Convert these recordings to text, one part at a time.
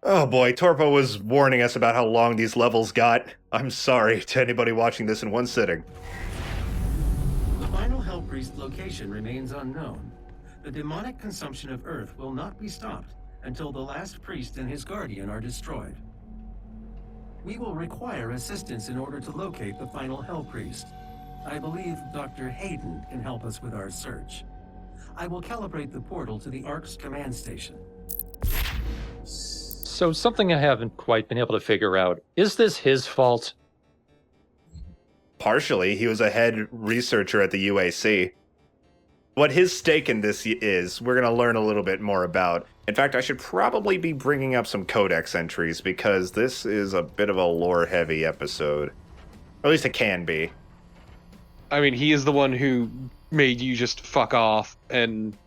Oh boy, Torpo was warning us about how long these levels got. I'm sorry to anybody watching this in one sitting. The final Hell Priest location remains unknown. The demonic consumption of Earth will not be stopped until the last priest and his guardian are destroyed. We will require assistance in order to locate the final Hell Priest. I believe Dr. Hayden can help us with our search. I will calibrate the portal to the Ark's command station. So something I haven't quite been able to figure out. Is this his fault? Partially, he was a head researcher at the UAC. What his stake in this is, we're going to learn a little bit more about. In fact, I should probably be bringing up some codex entries, because this is a bit of a lore-heavy episode. Or at least it can be. I mean, he is the one who made you just fuck off and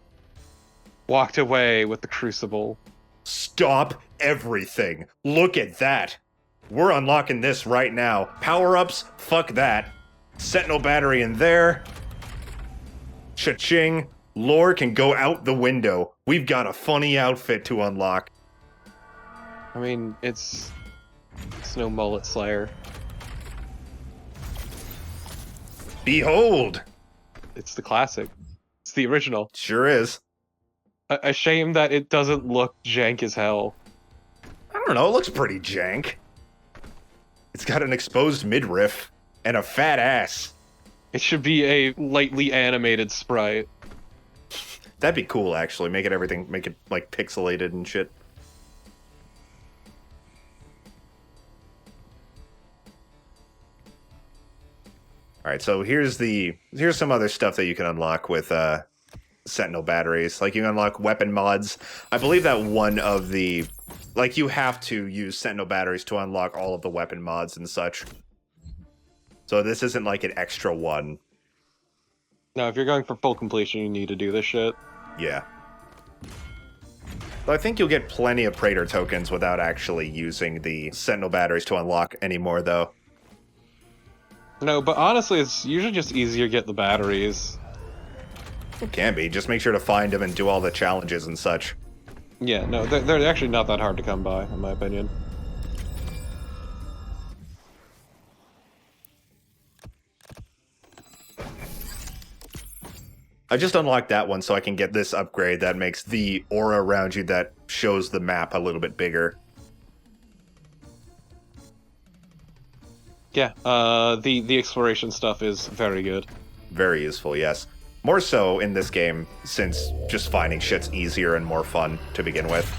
walked away with the Crucible. Stop everything. Look at that. We're unlocking this right now. Power-ups? Fuck that. Sentinel battery in there. Cha-ching. Lore can go out the window. We've got a funny outfit to unlock. I mean, it's no Mullet Slayer. Behold! It's the classic. It's the original. Sure is. A shame that it doesn't look jank as hell. I don't know, it looks pretty jank. It's got an exposed midriff and a fat ass. It should be a lightly animated sprite. That'd be cool, actually. Make it like pixelated and shit. Alright, so here's some other stuff that you can unlock with Sentinel batteries. Like, you can unlock weapon mods. I believe that one of the... Like, you have to use Sentinel batteries to unlock all of the weapon mods and such. So this isn't like an extra one. No, if you're going for full completion, you need to do this shit. Yeah. But I think you'll get plenty of Praetor tokens without actually using the Sentinel batteries to unlock anymore, though. No, but honestly, it's usually just easier to get the batteries. It can be. Just make sure to find them and do all the challenges and such. Yeah, no, they're actually not that hard to come by, in my opinion. I just unlocked that one so I can get this upgrade that makes the aura around you that shows the map a little bit bigger. Yeah, the exploration stuff is very good. Very useful, yes. More so in this game, since just finding shit's easier and more fun to begin with.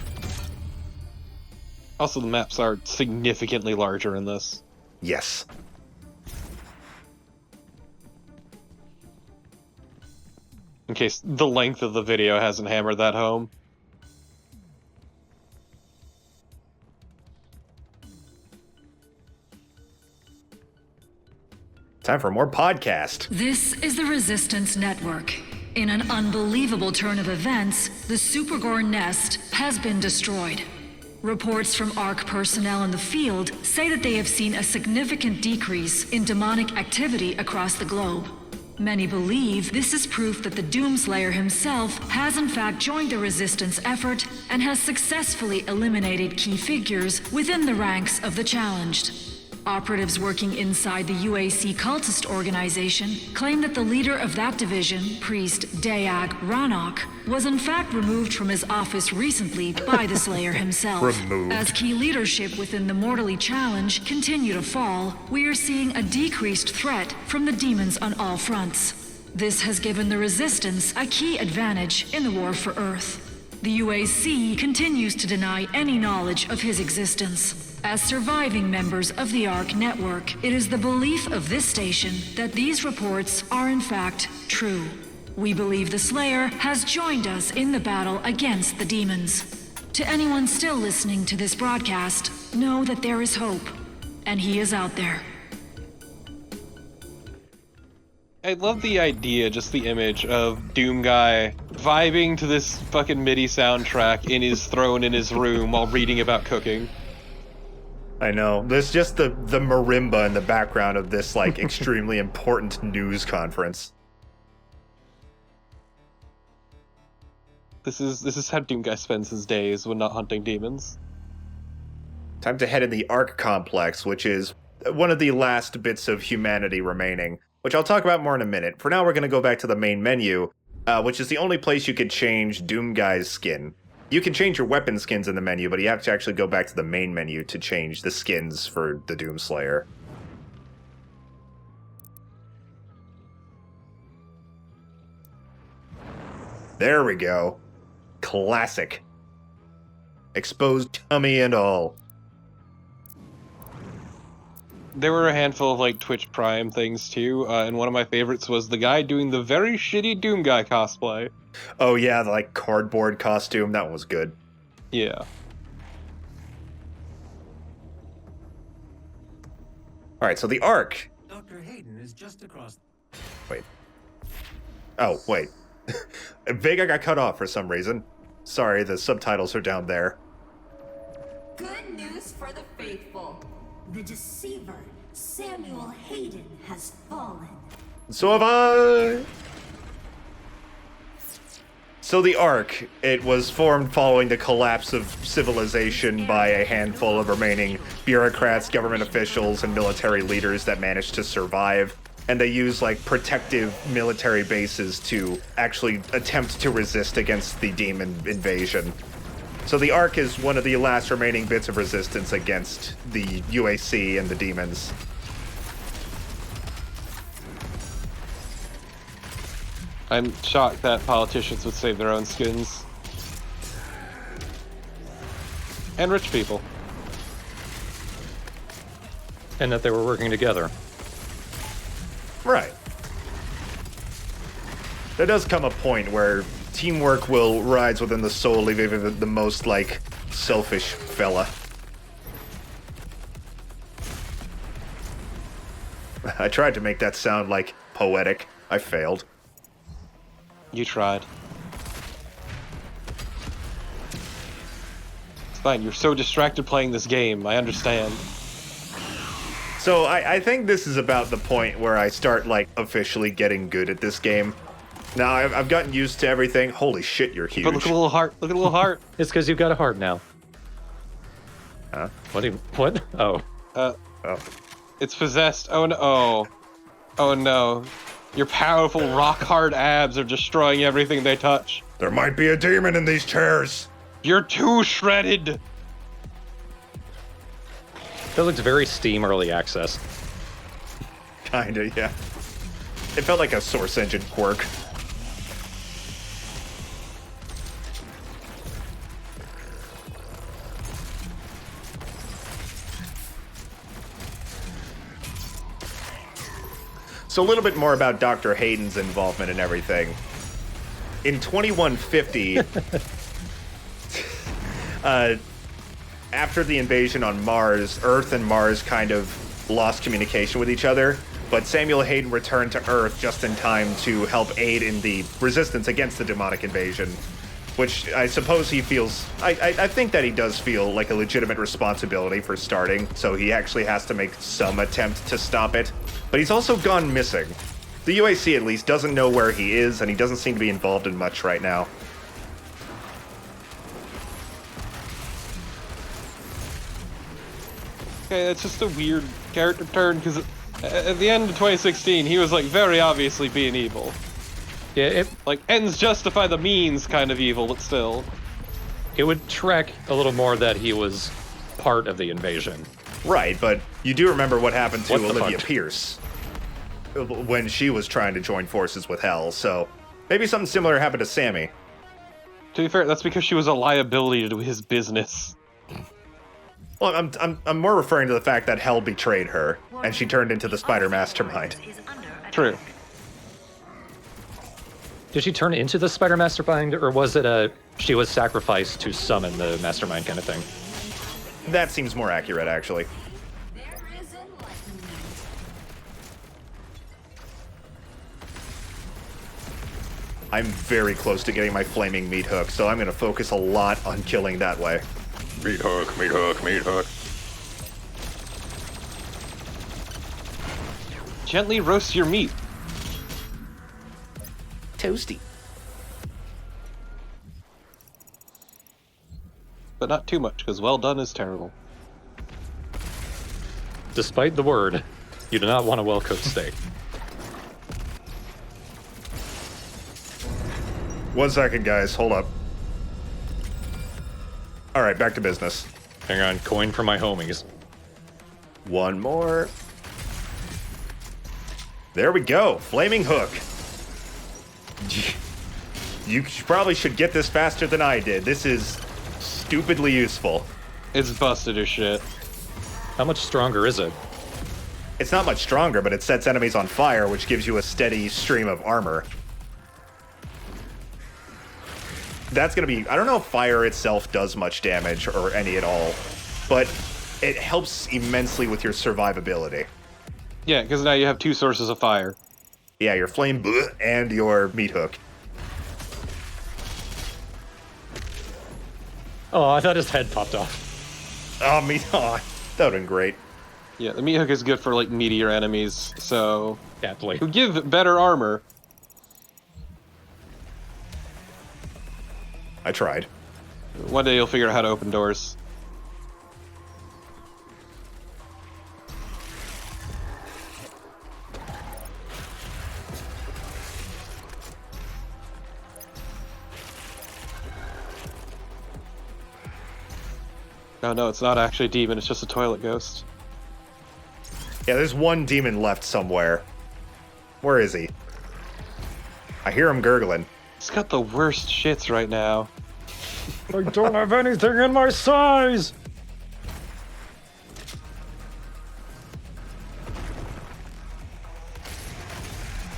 Also, the maps are significantly larger in this. Yes. In case the length of the video hasn't hammered that home. Time for more podcast. This is the Resistance Network. In an unbelievable turn of events, the Supergore nest has been destroyed. Reports from ARC personnel in the field say that they have seen a significant decrease in demonic activity across the globe. Many believe this is proof that the Doomslayer himself has in fact joined the resistance effort and has successfully eliminated key figures within the ranks of the challenged. Operatives working inside the UAC cultist organization claim that the leader of that division, Priest Dayak Ranok, was in fact removed from his office recently by the Slayer himself. Removed. As key leadership within the Mortally Challenge continue to fall, we are seeing a decreased threat from the demons on all fronts. This has given the Resistance a key advantage in the war for Earth. The UAC continues to deny any knowledge of his existence. As surviving members of the ARC network, it is the belief of this station that these reports are in fact true. We believe the Slayer has joined us in the battle against the demons. To anyone still listening to this broadcast, know that there is hope, and he is out there. I love the idea, just the image of Doom Guy vibing to this fucking MIDI soundtrack in his throne in his room while reading about cooking. I know. There's just the marimba in the background of this, like, extremely important news conference. This is how Doom Guy spends his days when not hunting demons. Time to head in the Ark complex, which is one of the last bits of humanity remaining, which I'll talk about more in a minute. For now, we're going to go back to the main menu, which is the only place you could change Doomguy's skin. You can change your weapon skins in the menu, but you have to actually go back to the main menu to change the skins for the Doomslayer. There we go. Classic. Exposed tummy and all. There were a handful of like Twitch Prime things too, and one of my favorites was the guy doing the very shitty Doom Guy cosplay. Oh yeah, the like cardboard costume, that one was good. Yeah. Alright, so the Ark. Dr. Hayden is just across. Wait. Oh, wait. Vega got cut off for some reason. Sorry, the subtitles are down there. Good news for the faithful. The deceiver, Samuel Hayden, has fallen. So have I! So the Ark, it was formed following the collapse of civilization by a handful of remaining bureaucrats, government officials, and military leaders that managed to survive. And they use like protective military bases to actually attempt to resist against the demon invasion. So the Ark is one of the last remaining bits of resistance against the UAC and the demons. I'm shocked that politicians would save their own skins. And rich people. And that they were working together. Right. There does come a point where teamwork will rise within the soul of even the most, like, selfish fella. I tried to make that sound, like, poetic. I failed. You tried. It's fine, you're so distracted playing this game, I understand. So I think this is about the point where I start, like, officially getting good at this game. Now, I've gotten used to everything. Holy shit, you're huge. But look at a little heart, look at a little heart. It's because you've got a heart now. Huh? What? Oh. Oh. It's possessed. Oh no. Oh no. Your powerful rock-hard abs are destroying everything they touch. There might be a demon in these chairs. You're too shredded. That looks very Steam early access. Kinda, yeah. It felt like a Source Engine quirk. So a little bit more about Dr. Hayden's involvement in everything. In 2150, after the invasion on Mars, Earth and Mars kind of lost communication with each other, but Samuel Hayden returned to Earth just in time to help aid in the resistance against the demonic invasion, which I suppose he feels... I think that he does feel like a legitimate responsibility for starting, so he actually has to make some attempt to stop it. But he's also gone missing. The UAC, at least, doesn't know where he is, and he doesn't seem to be involved in much right now. Okay, that's just a weird character turn, because at the end of 2016, he was, like, very obviously being evil. Yeah, Like, ends justify the means kind of evil, but still. it would track a little more that he was part of the invasion. Right, but you do remember what happened to What the Olivia fuck? Pierce when she was trying to join forces with Hell, so maybe something similar happened to Sammy. To be fair, that's because she was a liability to his business. Well, I'm more referring to the fact that Hell betrayed her, and she turned into the Spider Mastermind. True. Did she turn into the Spider Mastermind, or was it she was sacrificed to summon the Mastermind kind of thing? That seems more accurate, actually. There is enlightenment. I'm very close to getting my flaming meat hook, so I'm going to focus a lot on killing that way. Meat hook, meat hook, meat hook. Gently roast your meat. Toasty. But not too much, because well done is terrible. Despite the word, you do not want a well-cooked steak. 1 second, guys. Hold up. All right, back to business. Hang on, coin for my homies. One more. There we go. Flaming hook. You probably should get this faster than I did. This is stupidly useful. It's busted as shit. How much stronger is it? It's not much stronger, but it sets enemies on fire, which gives you a steady stream of armor. That's gonna be... I don't know if fire itself does much damage, or any at all, but it helps immensely with your survivability. Yeah, because now you have 2 sources of fire. Yeah, your flame and your meat hook. Oh, I thought his head popped off. Oh, meat... Oh, that would've been great. Yeah, the meat hook is good for, like, meatier enemies, so... Catly. Who give better armor. I tried. One day you'll figure out how to open doors. Oh no, it's not actually a demon, it's just a toilet ghost. Yeah, there's one demon left somewhere. Where is he? I hear him gurgling. It's got the worst shits right now. I don't have anything in my size!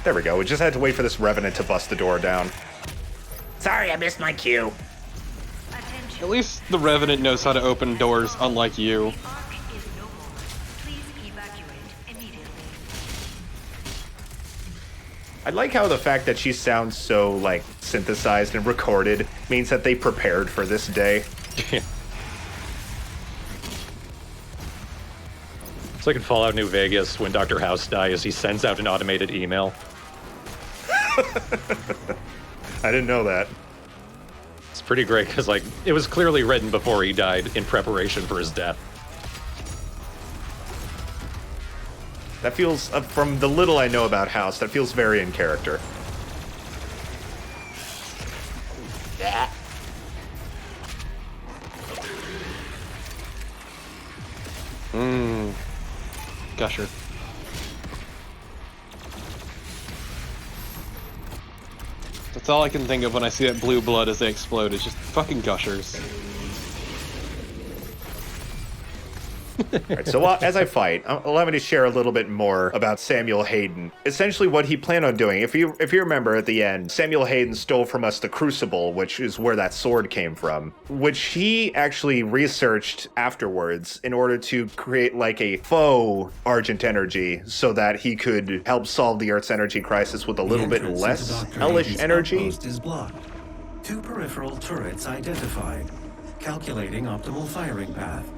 There we go. We just had to wait for this revenant to bust the door down. Sorry, I missed my cue. At least the Revenant knows how to open doors, unlike you. I like how the fact that she sounds so, like, synthesized and recorded means that they prepared for this day. It's like in Fallout New Vegas when Dr. House dies, he sends out an automated email. I didn't know that. It's pretty great because, like, it was clearly written before he died in preparation for his death. That feels, from the little I know about House, that feels very in character. Gusher. That's all I can think of when I see that blue blood as they explode. It's just fucking gushers. Alright, so as I fight, allow me to share a little bit more about Samuel Hayden. Essentially what he planned on doing, if you remember at the end, Samuel Hayden stole from us the Crucible, which is where that sword came from, which he actually researched afterwards in order to create like a faux Argent energy so that he could help solve the Earth's energy crisis with a little bit less hellish energy. Outpost is blocked. 2 peripheral turrets identified. Calculating optimal firing path.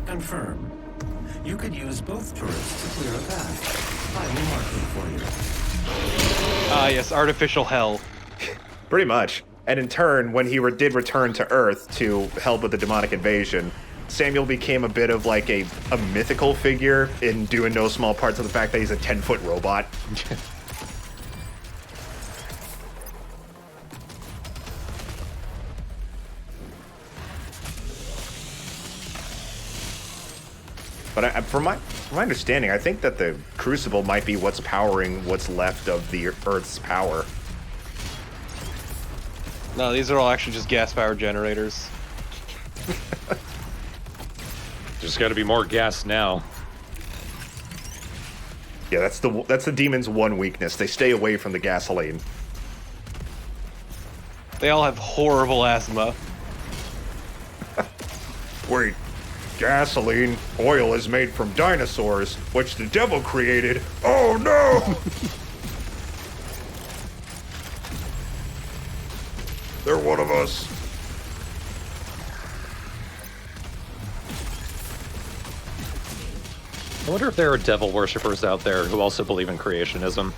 Confirm. You could use both turrets to clear a path. I will mark them for you. Ah, yes, artificial hell. Pretty much. And in turn, when he did return to Earth to help with the demonic invasion, Samuel became a bit of like a mythical figure in due in no small parts of the fact that he's a 10-foot robot. But from my understanding, I think that the Crucible might be what's powering what's left of the Earth's power. No, these are all actually just gas-powered generators. There's got to be more gas now. Yeah, that's the demon's one weakness. They stay away from the gasoline. They all have horrible asthma. Wait, gasoline? Oil is made from dinosaurs, which the devil created. Oh no! They're one of us. I wonder if there are devil worshippers out there who also believe in creationism.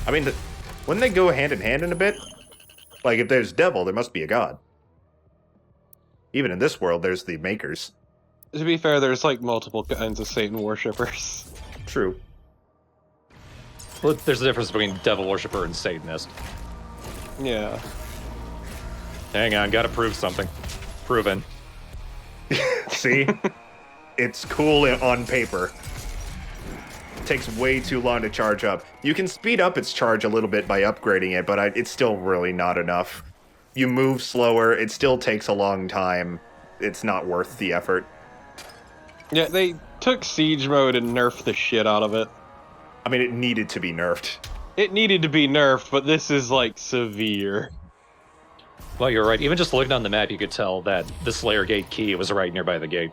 I mean, wouldn't they go hand in hand in a bit? Like, if there's devil, there must be a god. Even in this world, there's the makers. To be fair, there's like multiple kinds of Satan worshippers. True. Well, there's a difference between devil worshipper and Satanist. Yeah. Hang on, gotta prove something. Proven. See? It's cool on paper. It takes way too long to charge up. You can speed up its charge a little bit by upgrading it, but it's still really not enough. You move slower, it still takes a long time. It's not worth the effort. Yeah, they took siege mode and nerfed the shit out of it. I mean, it needed to be nerfed. It needed to be nerfed, but this is like severe. Well, you're right. Even just looking on the map, you could tell that the Slayer Gate key was right nearby the gate.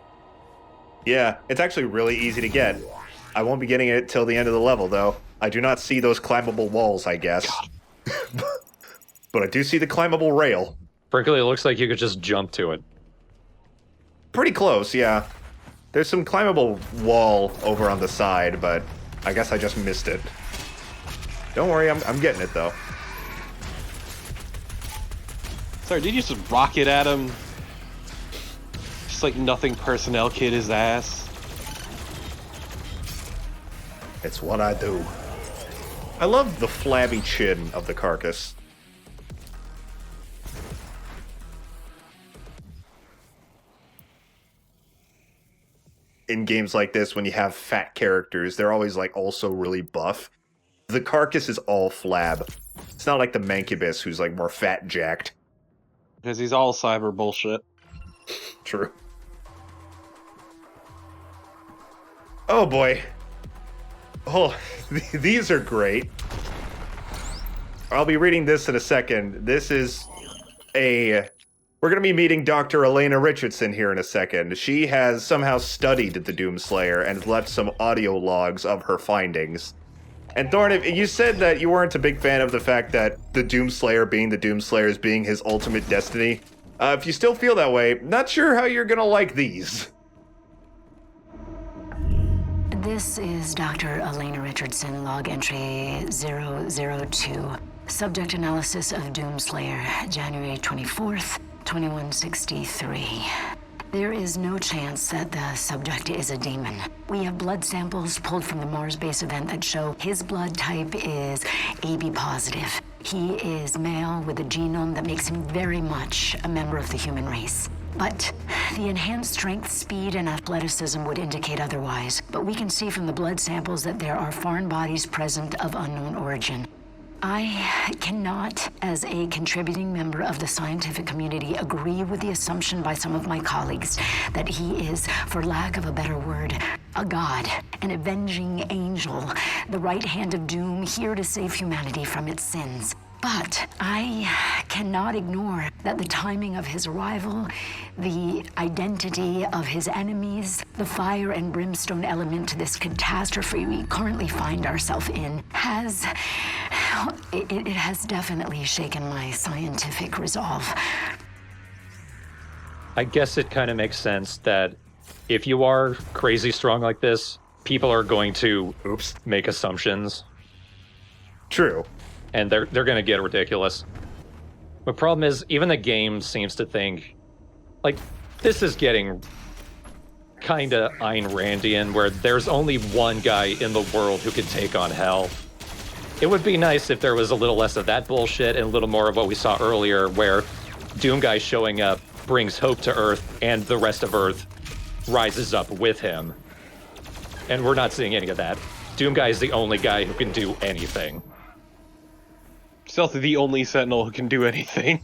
Yeah, it's actually really easy to get. I won't be getting it till the end of the level, though. I do not see those climbable walls, I guess. But I do see the climbable rail. Frankly, it looks like you could just jump to it. Pretty close, yeah. There's some climbable wall over on the side, but I guess I just missed it. Don't worry, I'm getting it, though. Sorry, did you just rocket at him? Just like nothing personnel kid his ass. It's what I do. I love the flabby chin of the carcass. In games like this, when you have fat characters, they're always like also really buff. The carcass is all flab. It's not like the Mancubus, who's like more fat jacked. Because he's all cyber bullshit. True. Oh boy. Oh, these are great. I'll be reading this in a second. This is a... We're going to be meeting Dr. Elena Richardson here in a second. She has somehow studied the Doomslayer and left some audio logs of her findings. And Thorn, you said that you weren't a big fan of the fact that the Doomslayer being the Doomslayer is being his ultimate destiny. If you still feel that way, not sure how you're going to like these. This is Dr. Elena Richardson, log entry 002. Subject analysis of Doomslayer, January 24th, 2163. There is no chance that the subject is a demon. We have blood samples pulled from the Mars base event that show his blood type is AB positive. He is male with a genome that makes him very much a member of the human race. But the enhanced strength, speed, and athleticism would indicate otherwise. But we can see from the blood samples that there are foreign bodies present of unknown origin. I cannot, as a contributing member of the scientific community, agree with the assumption by some of my colleagues that he is, for lack of a better word, a god, an avenging angel, the right hand of doom, here to save humanity from its sins. But I cannot ignore that the timing of his arrival, the identity of his enemies, the fire and brimstone element to this catastrophe we currently find ourselves in it has definitely shaken my scientific resolve. I guess it kind of makes sense that if you are crazy strong like this, people are going to make assumptions. True. And they're going to get ridiculous. The problem is, even the game seems to think, like, this is getting kind of Ayn Randian, where there's only one guy in the world who can take on hell. It would be nice if there was a little less of that bullshit and a little more of what we saw earlier, where Doom Guy showing up brings hope to Earth, and the rest of Earth rises up with him. And we're not seeing any of that. Doom Guy is the only guy who can do anything. Stealth is the only Sentinel who can do anything.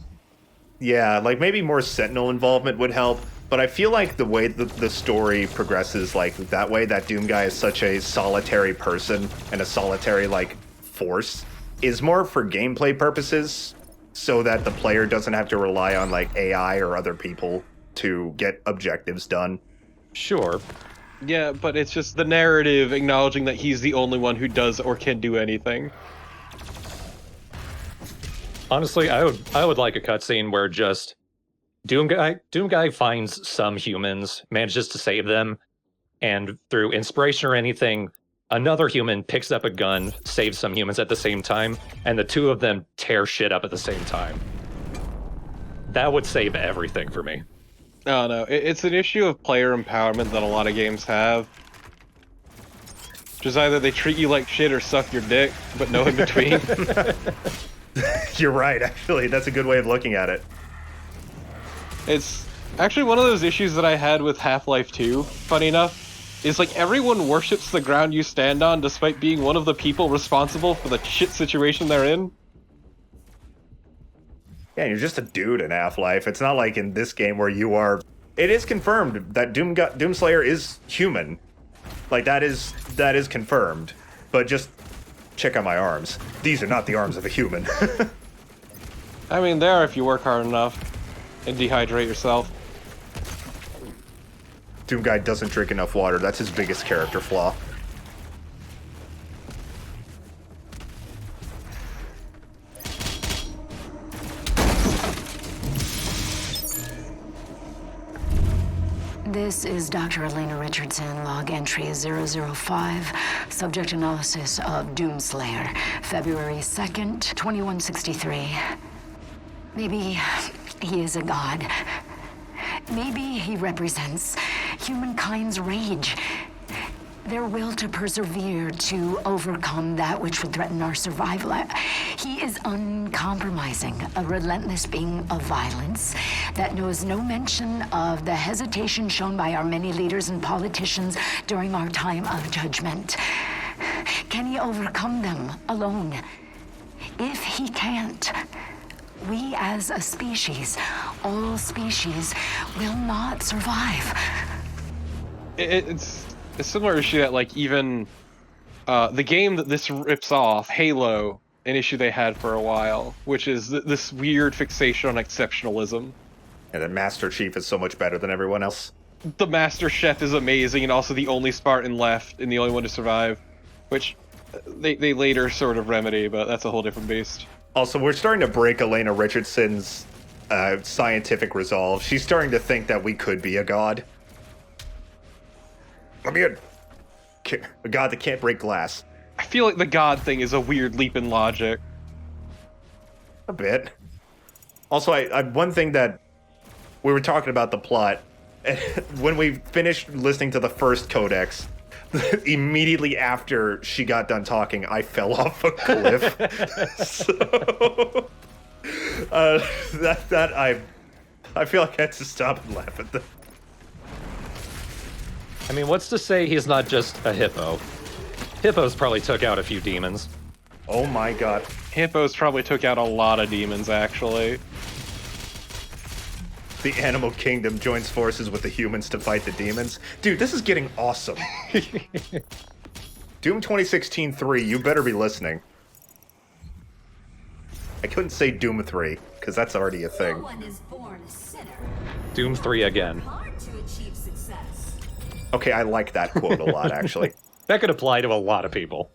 Yeah, like maybe more Sentinel involvement would help, but I feel like the way the story progresses like that way, that Doom Guy is such a solitary person and a solitary, like, force, is more for gameplay purposes, so that the player doesn't have to rely on, like, AI or other people to get objectives done. Sure. Yeah, but it's just the narrative acknowledging that he's the only one who does or can do anything. Honestly, I would like a cutscene where just Doom Guy finds some humans, manages to save them, and through inspiration or anything, another human picks up a gun, saves some humans at the same time, and the two of them tear shit up at the same time. That would save everything for me. No, no, it's an issue of player empowerment that a lot of games have. Just either they treat you like shit or suck your dick, but no in between. You're right, actually. That's a good way of looking at it. It's actually one of those issues that I had with Half-Life 2, funny enough, is like everyone worships the ground you stand on despite being one of the people responsible for the shit situation they're in. Yeah, you're just a dude in Half-Life. It's not like in this game where you are... It is confirmed that Doomslayer is human. Like, that is confirmed. But just check out my arms. These are not the arms of a human. I mean, they are if you work hard enough and dehydrate yourself. Doom Guy doesn't drink enough water. That's his biggest character flaw. This is Dr. Elena Richardson, log entry 005, subject analysis of Doomslayer, February 2nd, 2163. Maybe he is a god. Maybe he represents humankind's rage, their will to persevere, to overcome that which would threaten our survival. He is uncompromising, a relentless being of violence that knows no mention of the hesitation shown by our many leaders and politicians during our time of judgment. Can he overcome them alone? If he can't, we as a species, all species, will not survive. It's a similar issue that, like, even the game that this rips off, Halo, an issue they had for a while, which is this weird fixation on exceptionalism. And the Master Chief is so much better than everyone else. The Master Chef is amazing and also the only Spartan left and the only one to survive, which they later sort of remedy, but that's a whole different beast. Also, we're starting to break Elena Richardson's scientific resolve. She's starting to think that we could be a god. Let me in. A god that can't break glass. I feel like the god thing is a weird leap in logic. A bit. Also, I one thing that we were talking about the plot, and when we finished listening to the first codex, immediately after she got done talking, I fell off a cliff. So I feel like I had to stop and laugh at that. I mean, what's to say he's not just a hippo? Hippos probably took out a few demons. Oh my god. Hippos probably took out a lot of demons, actually. The animal kingdom joins forces with the humans to fight the demons. Dude, this is getting awesome. Doom 2016-3, you better be listening. I couldn't say Doom 3, because that's already a thing. No one is born a sinner. Doom 3 again. Hard to achieve success. Okay, I like that quote a lot, actually. That could apply to a lot of people.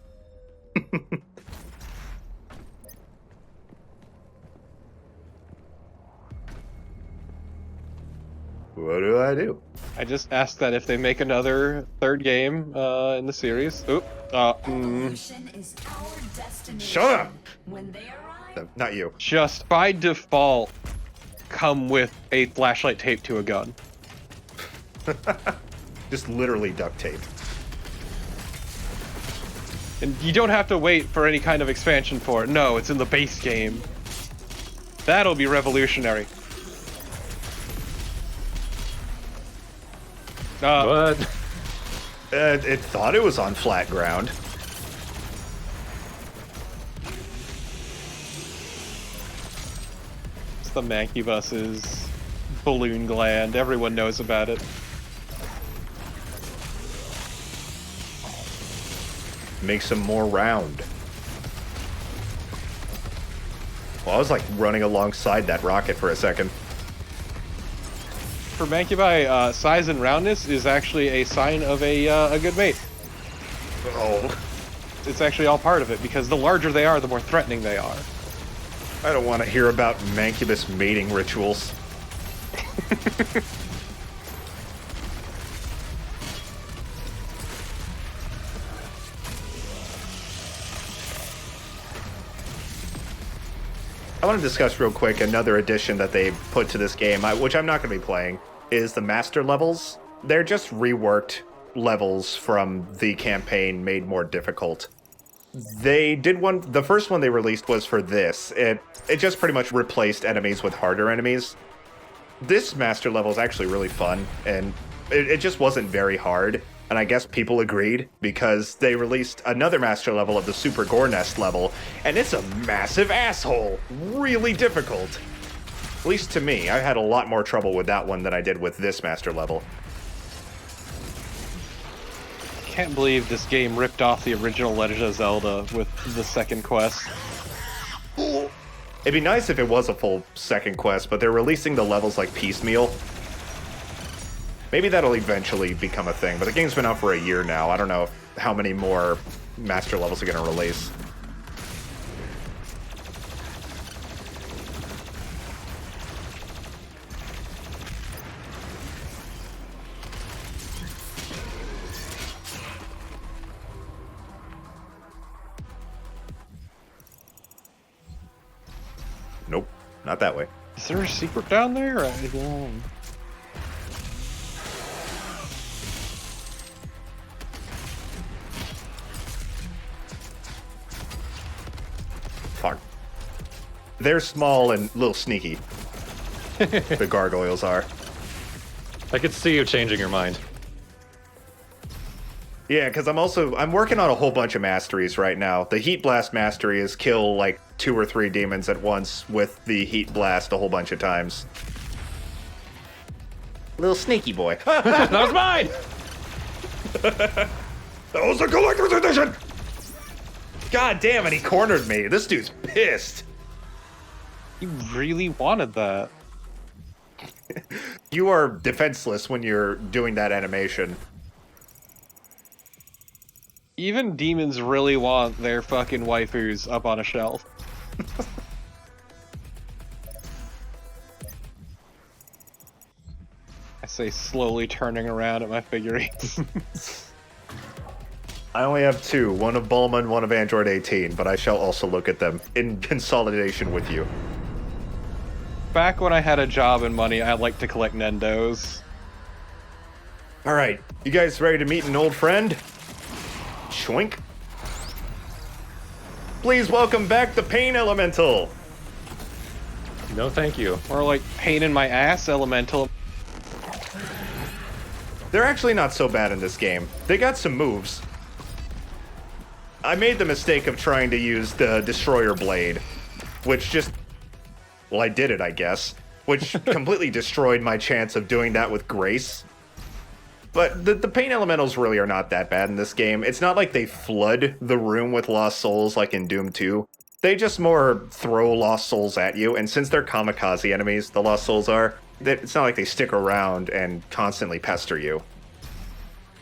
What do I do? I just asked that if they make another third game in the series. Oop. Evolution is our destination. Shut up! When they arrive, No, not you. Just by default, come with a flashlight taped to a gun. Just literally duct tape. And you don't have to wait for any kind of expansion for it. No, it's in the base game. That'll be revolutionary. What? It thought it was on flat ground. It's the Mancubus's balloon gland. Everyone knows about it. Makes them more round. Well, I was like running alongside that rocket for a second. For Mancubi, size and roundness is actually a sign of a good mate. Oh, It's actually all part of it, because the larger they are, the more threatening they are. I don't want to hear about Mancubus mating rituals. I want to discuss real quick another addition that they put to this game, which I'm not going to be playing. is the master levels. They're just reworked levels from the campaign made more difficult. They did one, the first one they released was for this. It just pretty much replaced enemies with harder enemies. This master level is actually really fun, and it just wasn't very hard. And I guess people agreed because they released another master level of the Super Gore Nest level, and it's a massive asshole. Really difficult. At least to me. I had a lot more trouble with that one than I did with this master level. Can't believe this game ripped off the original Legend of Zelda with the second quest. It'd be nice if it was a full second quest, but they're releasing the levels like piecemeal. Maybe that'll eventually become a thing, but the game's been out for a year now. I don't know how many more master levels are going to release. Nope, not that way. Is there a secret down there? Fuck. They're small and a little sneaky. The gargoyles are. I could see you changing your mind. Yeah, because I'm working on a whole bunch of masteries right now. The Heat Blast mastery is kill like 2 or 3 demons at once with the Heat Blast a whole bunch of times. Little sneaky boy. That was mine! That was the collector's edition! God damn it, he cornered me. This dude's pissed. You really wanted that. You are defenseless when you're doing that animation. Even demons really want their fucking waifus up on a shelf. I say slowly turning around at my figurines. I only have 2, one of Bulma and one of Android 18, but I shall also look at them in consolidation with you. Back when I had a job and money, I liked to collect Nendos. Alright, you guys ready to meet an old friend? Choink. Please welcome back the Pain Elemental! No, thank you. Or like pain in my ass elemental. They're actually not so bad in this game. They got some moves. I made the mistake of trying to use the Destroyer Blade, which just... well, I did it, I guess. Which completely destroyed my chance of doing that with grace. But the Pain Elementals really are not that bad in this game. It's not like they flood the room with Lost Souls like in Doom 2. They just more throw Lost Souls at you, and since they're kamikaze enemies, the Lost Souls are, it's not like they stick around and constantly pester you.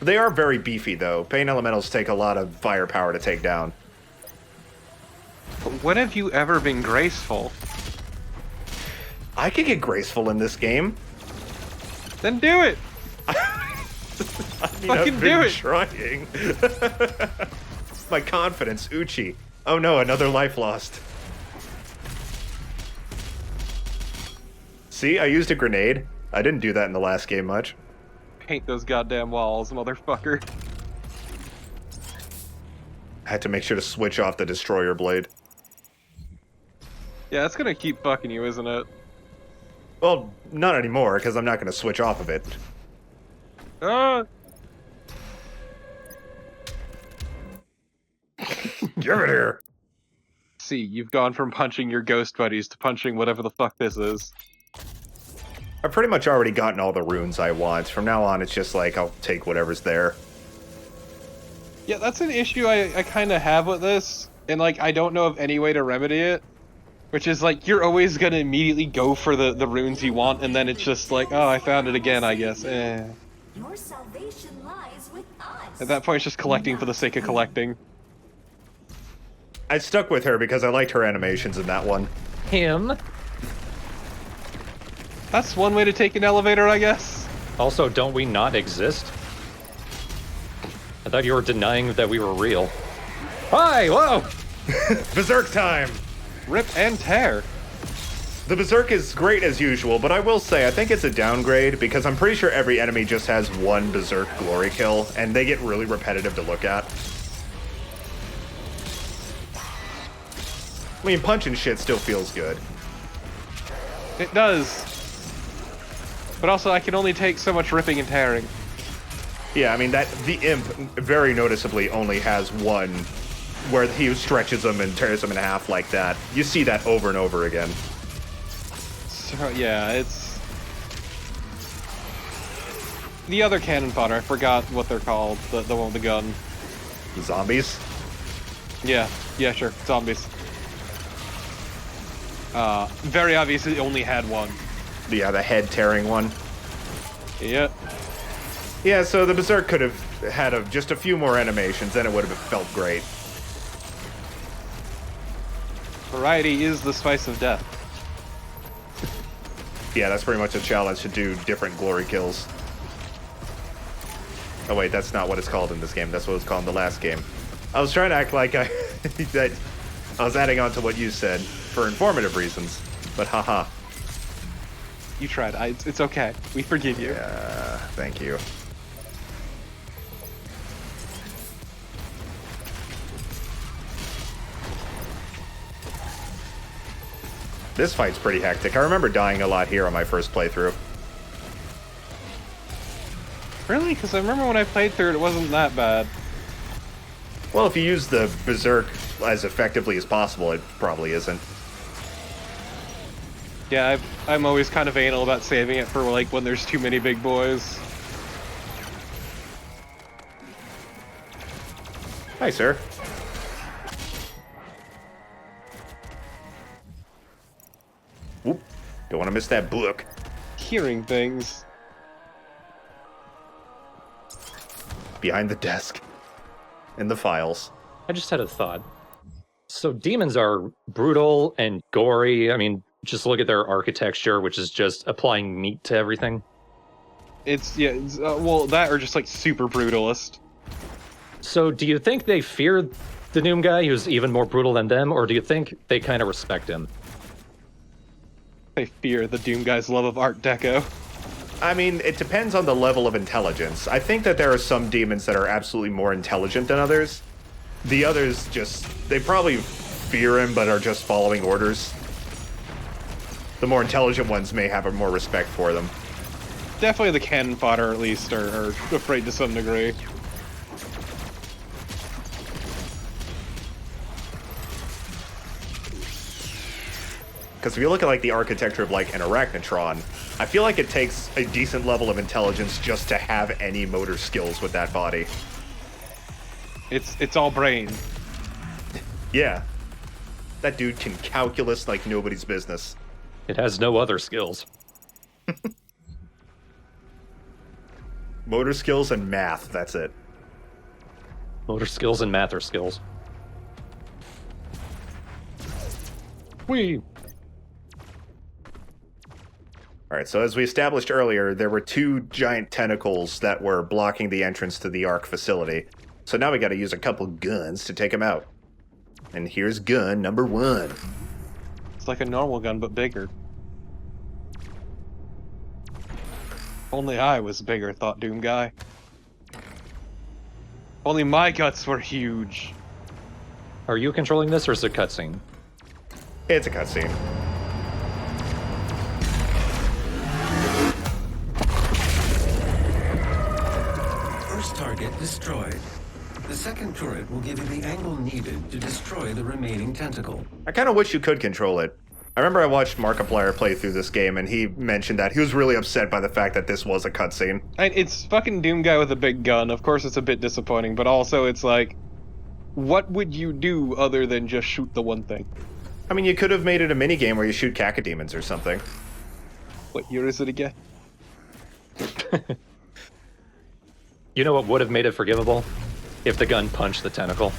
They are very beefy, though. Pain Elementals take a lot of firepower to take down. But when have you ever been graceful? I could get graceful in this game. Then do it! I mean, Fucking I've do been it! trying. My confidence, Uchi. Oh no, another life lost. See, I used a grenade. I didn't do that in the last game much. Paint those goddamn walls, motherfucker. I had to make sure to switch off the Destroyer Blade. Yeah, it's gonna keep fucking you, isn't it? Well, not anymore, because I'm not going to switch off of it. Ah! Give it here! See, you've gone from punching your ghost buddies to punching whatever the fuck this is. I've pretty much already gotten all the runes I want. From now on, it's just like, I'll take whatever's there. Yeah, that's an issue I kind of have with this, and like, I don't know of any way to remedy it. Which is like, you're always gonna immediately go for the runes you want, and then it's just like, oh, I found it again, I guess. Your salvation lies with us. At that point, it's just collecting for the sake of collecting. I stuck with her because I liked her animations in that one. Him? That's one way to take an elevator, I guess. Also, don't we not exist? I thought you were denying that we were real. Hi, whoa! Berserk time! Rip and tear. The Berserk is great as usual, but I will say I think it's a downgrade because I'm pretty sure every enemy just has one Berserk glory kill, and they get really repetitive to look at. I mean, punching shit still feels good. It does. But also, I can only take so much ripping and tearing. Yeah, I mean, the Imp very noticeably only has one where he stretches them and tears them in half like that. You see that over and over again. So, yeah, it's... The other cannon fodder, I forgot what they're called, the one with the gun. Zombies? Yeah, sure, zombies. Very obviously only had one. Yeah, the head-tearing one. Yep. Yeah, so the Berserk could have had just a few more animations, then it would have felt great. Variety is the spice of death. Yeah, that's pretty much a challenge to do different glory kills. Oh wait, that's not what it's called in this game. That's what it's called in the last game. I was trying to act like that I was adding on to what you said for informative reasons, but haha. You tried. It's okay. We forgive you. Yeah, thank you. This fight's pretty hectic. I remember dying a lot here on my first playthrough. Really? Because I remember when I played through it, it wasn't that bad. Well, if you use the Berserk as effectively as possible, it probably isn't. Yeah, I'm always kind of anal about saving it for, like, when there's too many big boys. Hi, sir. Whoop. Don't want to miss that book. Hearing things. Behind the desk. In the files. I just had a thought. So demons are brutal and gory. I mean, just look at their architecture, which is just applying meat to everything. Well, that or just, like, super brutalist. So do you think they fear the Doom guy who's even more brutal than them, or do you think they kind of respect him? They fear the Doom guy's love of Art Deco. I mean, it depends on the level of intelligence. I think that there are some demons that are absolutely more intelligent than others. The others they probably fear him, but are just following orders. The more intelligent ones may have more respect for them. Definitely the cannon fodder, at least, are afraid to some degree. Because if you look at, like, the architecture of, like, an Arachnotron, I feel like it takes a decent level of intelligence just to have any motor skills with that body. It's all brain. Yeah. That dude can calculus like nobody's business. It has no other skills. Motor skills and math, that's it. Motor skills and math are skills. Whee! Alright, so as we established earlier, there were two giant tentacles that were blocking the entrance to the Ark facility. So now we gotta use a couple guns to take them out. And here's gun number 1. It's like a normal gun, but bigger. Only I was bigger, thought Doom Guy. Only my guts were huge. Are you controlling this, or is it a cutscene? It's a cutscene. First target destroyed. The second turret will give you the angle needed to destroy the remaining tentacle. I kind of wish you could control it. I remember I watched Markiplier play through this game, and he mentioned that he was really upset by the fact that this was a cutscene. It's fucking Doom Guy with a big gun. Of course it's a bit disappointing, but also it's like, what would you do other than just shoot the one thing? I mean, you could have made it a minigame where you shoot cacodemons or something. What year is it again? You know what would have made it forgivable? If the gun punched the tentacle.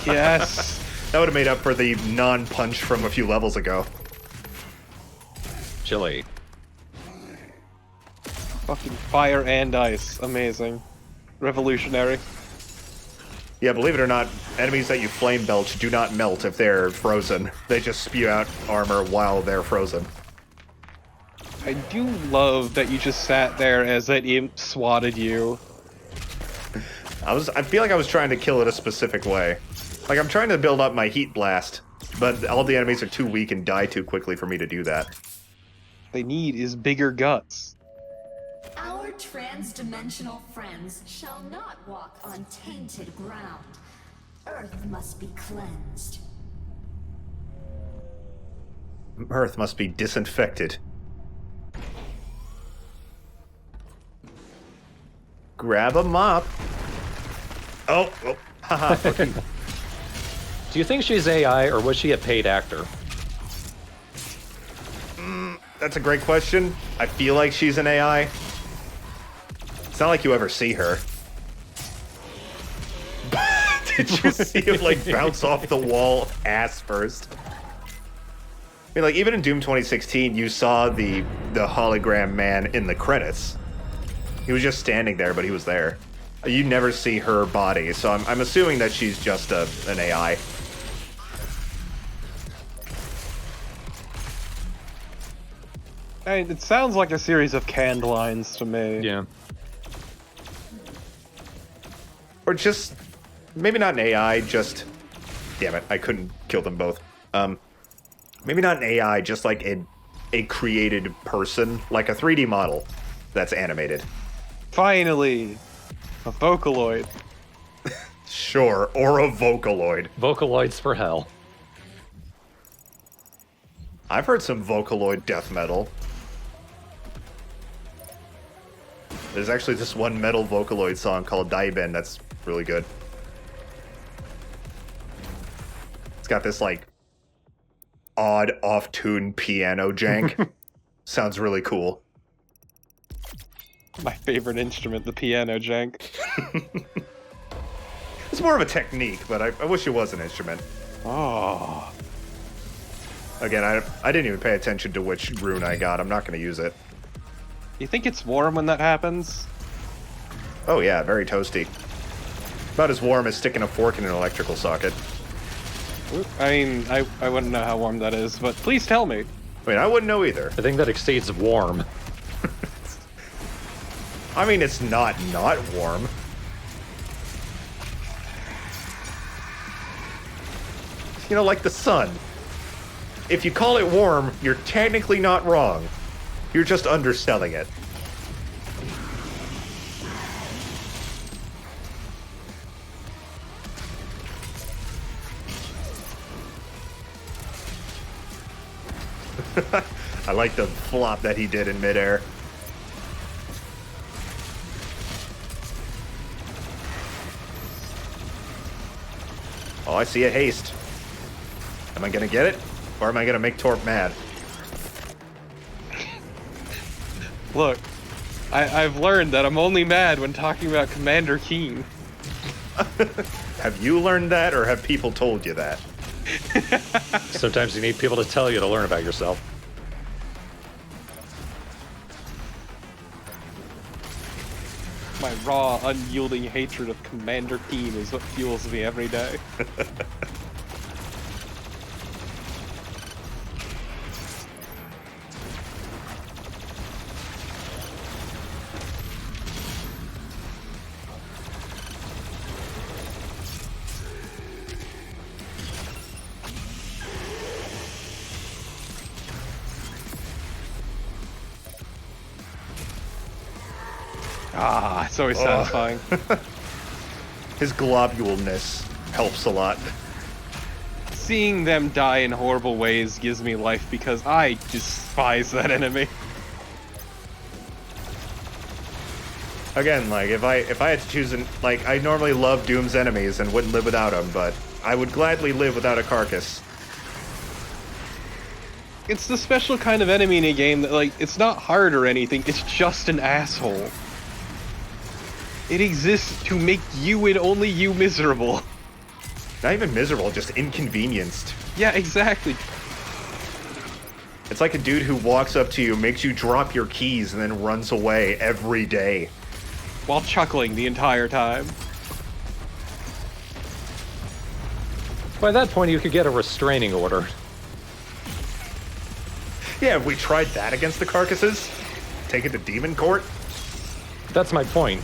Yes. That would have made up for the non-punch from a few levels ago. Chili. Fucking fire and ice. Amazing. Revolutionary. Yeah, believe it or not, enemies that you flame belch do not melt if they're frozen. They just spew out armor while they're frozen. I do love that you just sat there as that imp swatted you. I feel like I was trying to kill it a specific way. Like, I'm trying to build up my heat blast, but all the enemies are too weak and die too quickly for me to do that. They need is bigger guts. Our trans-dimensional friends shall not walk on tainted ground. Earth must be cleansed. Earth must be disinfected. Grab a mop. Oh, haha, fucking. Do you think she's AI or was she a paid actor? That's a great question. I feel like she's an AI. It's not like you ever see her. Did you see him, like, bounce off the wall ass first? I mean, like, even in Doom 2016, you saw the hologram man in the credits. He was just standing there, but he was there. You never see her body, so I'm assuming that she's just an AI. It sounds like a series of canned lines to me. Yeah. Or just, maybe not an AI, just... Damn it, I couldn't kill them both. Maybe not an AI, just like a created person, like a 3D model that's animated. Finally! A Vocaloid. Sure, or a Vocaloid. Vocaloids for hell. I've heard some Vocaloid death metal. There's actually this one metal Vocaloid song called Daiben that's really good. It's got this, like, odd off-tune piano jank. Sounds really cool. My favorite instrument, the piano jank. It's more of a technique, but I wish it was an instrument. Oh. Again, I didn't even pay attention to which rune I got. I'm not going to use it. You think it's warm when that happens? Oh yeah, very toasty. About as warm as sticking a fork in an electrical socket. I mean, I wouldn't know how warm that is, but please tell me. I mean, I wouldn't know either. I think that exceeds warm. I mean, it's not warm. You know, like the sun. If you call it warm, you're technically not wrong. You're just underselling it. I like the flop that he did in midair. Oh, I see a haste. Am I gonna get it? Or am I gonna make Torp mad? Look, I've learned that I'm only mad when talking about Commander Keen. Have you learned that, or have people told you that? Sometimes you need people to tell you to learn about yourself. My raw, unyielding hatred of Commander Keen is what fuels me every day. Ah, it's always satisfying. His globuleness helps a lot. Seeing them die in horrible ways gives me life because I despise that enemy. Again, like, if I had to choose like, I normally love Doom's enemies and wouldn't live without them, but I would gladly live without a carcass. It's the special kind of enemy in a game that, like, it's not hard or anything, it's just an asshole. It exists to make you and only you miserable. Not even miserable, just inconvenienced. Yeah, exactly. It's like a dude who walks up to you, makes you drop your keys, and then runs away every day. While chuckling the entire time. By that point, you could get a restraining order. Yeah, have we tried that against the carcasses? Take it to demon court? That's my point.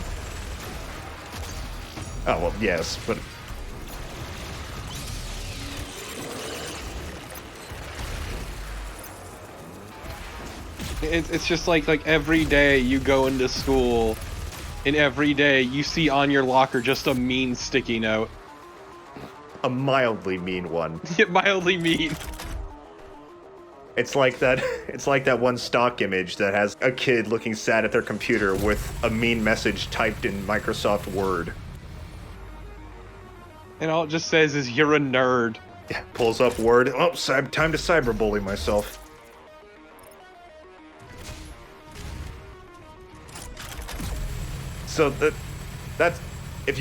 Oh, well, yes, but... It's just like every day you go into school, and every day you see on your locker just a mean sticky note. A mildly mean one. Mildly mean. It's like that one stock image that has a kid looking sad at their computer with a mean message typed in Microsoft Word. And all it just says is, "You're a nerd." Yeah, pulls up Word. Oh, time to cyberbully myself. So that's if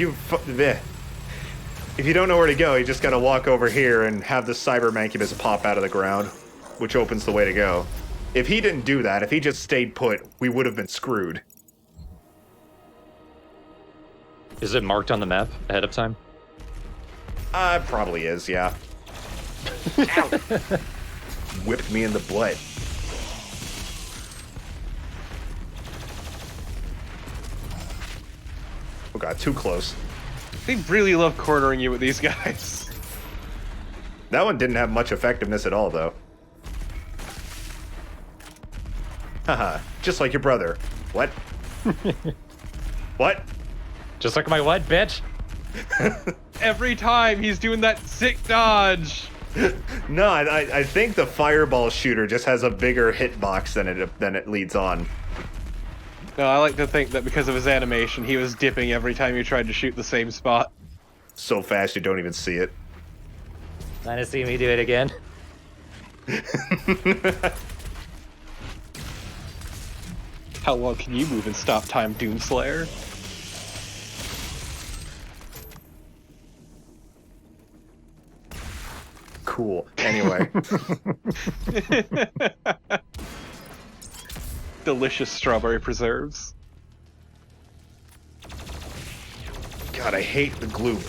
you don't know where to go, you just gotta walk over here and have the cyber mancubus pop out of the ground, which opens the way to go. If he didn't do that, if he just stayed put, we would have been screwed. Is it marked on the map ahead of time? Probably is, yeah. Ow! Whipped me in the butt. Oh god, too close. They really love cornering you with these guys. That one didn't have much effectiveness at all, though. Haha, just like your brother. What? What? Just like my what, bitch? Every time he's doing that sick dodge. No, I think the fireball shooter just has a bigger hitbox than it leads on. No, I like to think that because of his animation, he was dipping every time he tried to shoot the same spot. So fast you don't even see it. Want to see me do it again? How long can you move in stop time, Doomslayer? Cool. Anyway. Delicious strawberry preserves. God, I hate the gloop.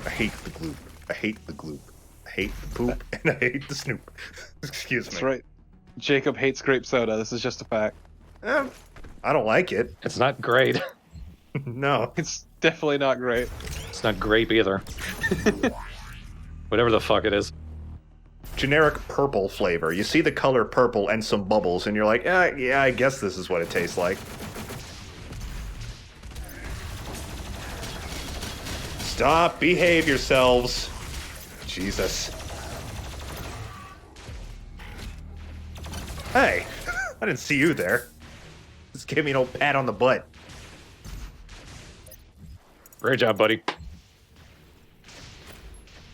I hate the gloop. I hate the gloop. I hate the poop, and I hate the snoop. Excuse me. That's right. Jacob hates grape soda. This is just a fact. I don't like it. It's not great. No. It's definitely not great. It's not grape either. Whatever the fuck it is. Generic purple flavor. You see the color purple and some bubbles, and you're like, yeah, I guess this is what it tastes like. Stop, behave yourselves. Jesus. Hey, I didn't see you there. Just give me an old pat on the butt. Great job, buddy.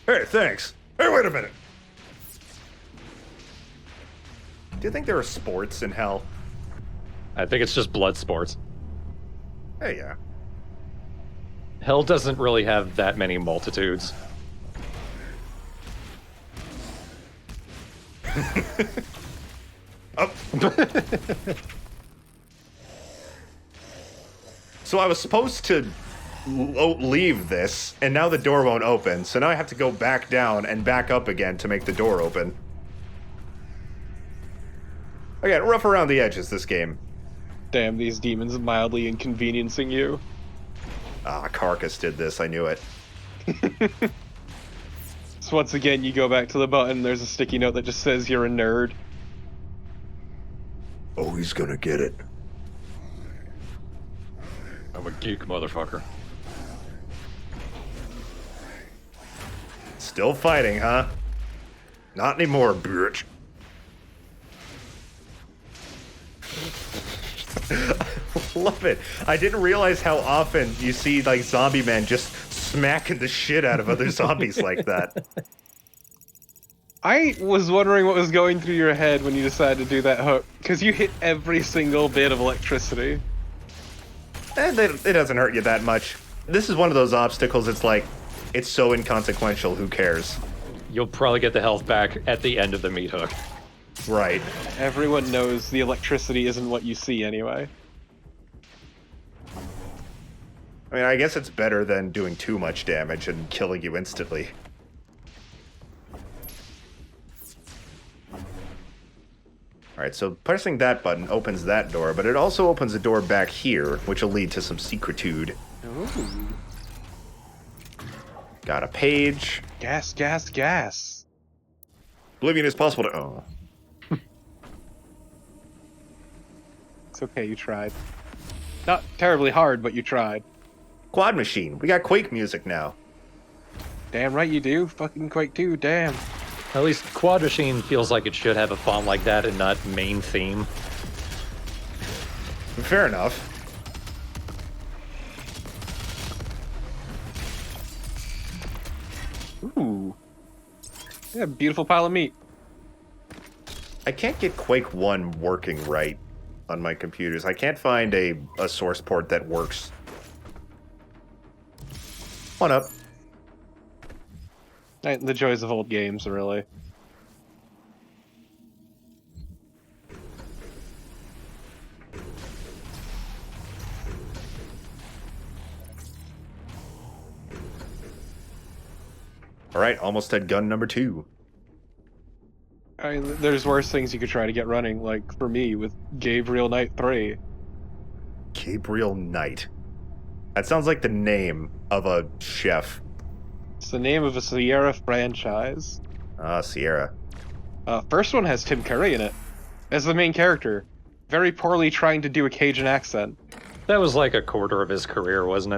Hey, thanks. Hey, wait a minute. Do you think there are sports in hell? I think it's just blood sports. Hey, yeah. Hell doesn't really have that many multitudes. Oh. So I was supposed to leave this, and now the door won't open. So now I have to go back down and back up again to make the door open. Again, rough around the edges, this game. Damn, these demons mildly inconveniencing you. Ah, Carcass did this, I knew it. So once again, you go back to the button, there's a sticky note that just says you're a nerd. Oh, he's gonna get it. I'm a geek, motherfucker. Still fighting, huh? Not anymore, bitch. Love it. I didn't realize how often you see like zombie men just smacking the shit out of other zombies like that. I was wondering what was going through your head when you decided to do that hook, because you hit every single bit of electricity. And it doesn't hurt you that much. This is one of those obstacles, it's like, it's so inconsequential, who cares? You'll probably get the health back at the end of the meat hook. Right. Everyone knows the electricity isn't what you see anyway. I mean, I guess it's better than doing too much damage and killing you instantly. All right, so pressing that button opens that door, but it also opens a door back here, which will lead to some secretude. Ooh. Got a page. Gas, gas, gas. Oblivion is possible to... Oh. It's okay, you tried. Not terribly hard, but you tried. Quad Machine. We got Quake music now. Damn right you do. Fucking Quake 2, damn. At least Quad Machine feels like it should have a font like that and not main theme. Fair enough. Ooh. Yeah, beautiful pile of meat. I can't get Quake 1 working right on my computers. I can't find a source port that works. One up. The joys of old games, really. Alright, almost had gun number 2. I mean, there's worse things you could try to get running, like for me with Gabriel Knight 3. Gabriel Knight. That sounds like the name of a chef. It's the name of a Sierra franchise. Ah, Sierra. First one has Tim Curry in it as the main character, very poorly trying to do a Cajun accent. That was like a quarter of his career, wasn't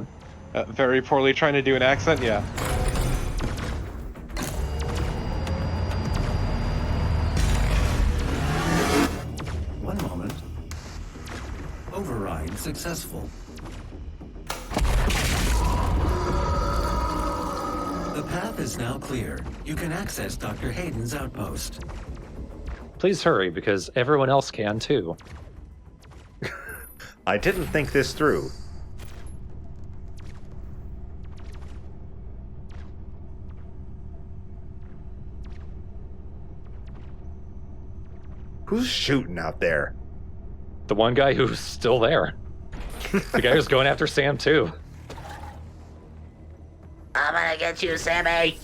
it? Very poorly trying to do an accent, yeah. One moment. Override successful. The path is now clear. You can access Dr. Hayden's outpost. Please hurry, because everyone else can too. I didn't think this through. Who's shooting out there? The one guy who's still there. The guy who's going after Sam too. I'm gonna get you, Sammy!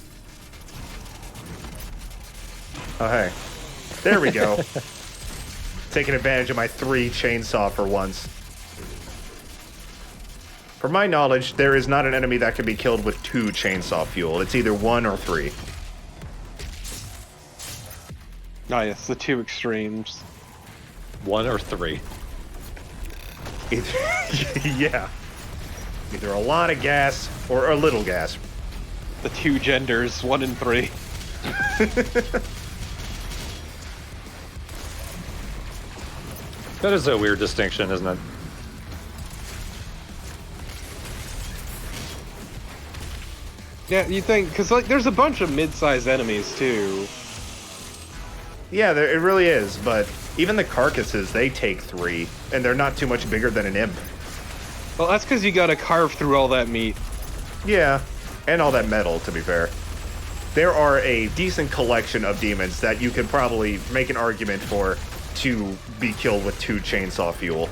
Oh, hey. There we go. Taking advantage of my 3 chainsaw for once. From my knowledge, there is not an enemy that can be killed with 2 chainsaw fuel. It's either 1 or 3. Ah, yes, the two extremes. 1 or 3. Yeah. Either a lot of gas or a little gas. The two genders, 1 and 3. That is a weird distinction, isn't it? Yeah, you think, because like, there's a bunch of mid-sized enemies too. Yeah, it really is, but even the carcasses, they take 3, and they're not too much bigger than an imp. Well, that's because you gotta carve through all that meat. Yeah, and all that metal, to be fair. There are a decent collection of demons that you could probably make an argument for to be killed with 2 chainsaw fuel.